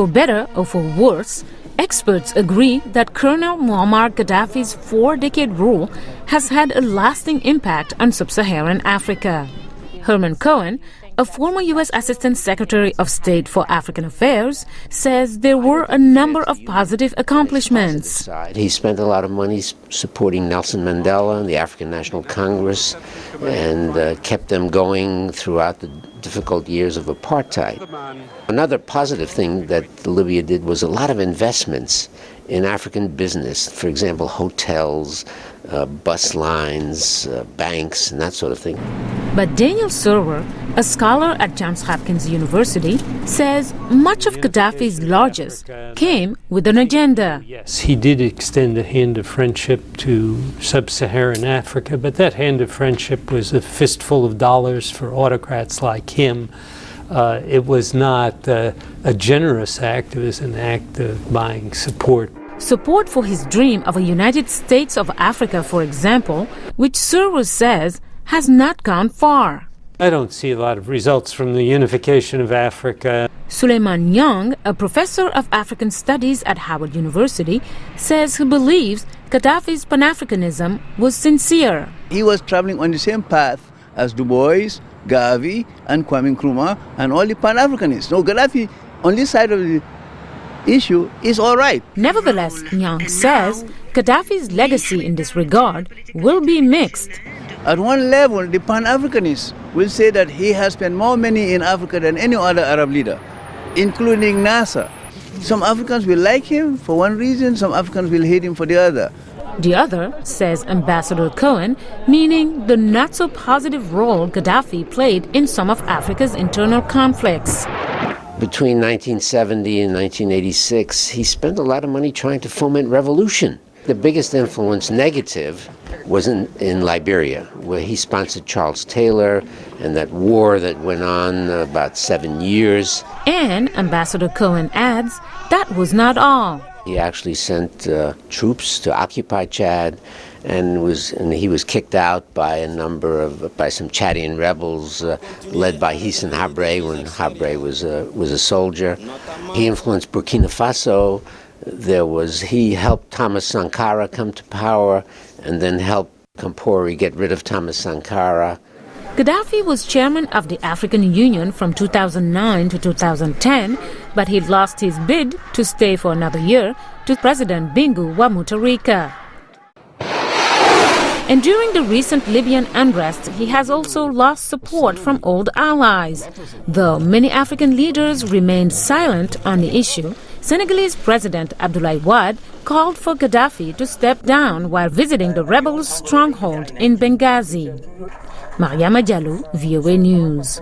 For better or for worse, experts agree that Colonel Moammar Gadhafi's 4-decade rule has had a lasting impact on Sub-Saharan Africa. Herman Cohen, a former U.S. Assistant Secretary of State for African Affairs, says there were a number of positive accomplishments. He spent a lot of money supporting Nelson Mandela and the African National Congress and kept them going throughout the difficult years of apartheid. Another positive thing that Libya did was a lot of investments in African business, for example, hotels, bus lines, banks, and that sort of thing. But Daniel Serwer, a scholar at Johns Hopkins University, says much of Gadhafi's largesse came with an agenda. Yes, he did extend a hand of friendship to Sub-Saharan Africa, but that hand of friendship was a fistful of dollars for autocrats like him. It was not a generous act, it was an act of buying support. Support for his dream of a United States of Africa, for example, which Serwer says has not gone far. I don't see a lot of results from the unification of Africa. Suleiman Young, a professor of African Studies at Howard University, says he believes Gadhafi's Pan-Africanism was sincere. He was traveling on the same path as Du Bois, Garvey, and Kwame Nkrumah, and all the Pan-Africanists. No, Gadhafi, on this side of the issue, is all right. Nevertheless, Young says Gadhafi's legacy in this regard will be mixed. At one level, the Pan-Africanists will say that he has spent more money in Africa than any other Arab leader, including NASA. Some Africans will like him for one reason, some Africans will hate him for the other. The other, says Ambassador Cohen, meaning the not-so-positive role Gadhafi played in some of Africa's internal conflicts. Between 1970 and 1986, he spent a lot of money trying to foment revolution. The biggest influence, negative, was in Liberia, where he sponsored Charles Taylor and that war that went on about 7 years. And Ambassador Cohen adds that was not all. He actually sent troops to occupy Chad, and he was kicked out by some Chadian rebels led by Hissène Habré when Habré was a soldier. He influenced Burkina Faso. He helped Thomas Sankara come to power, and then helped Compaoré get rid of Thomas Sankara. Gadhafi was chairman of the African Union from 2009 to 2010, but he lost his bid to stay for another year to President Bingu wa Mutharika. And during the recent Libyan unrest, he has also lost support from old allies. Though many African leaders remained silent on the issue, Senegalese President Abdoulaye Wade called for Gadhafi to step down while visiting the rebels' stronghold in Benghazi. Mariama Diallo, VOA News.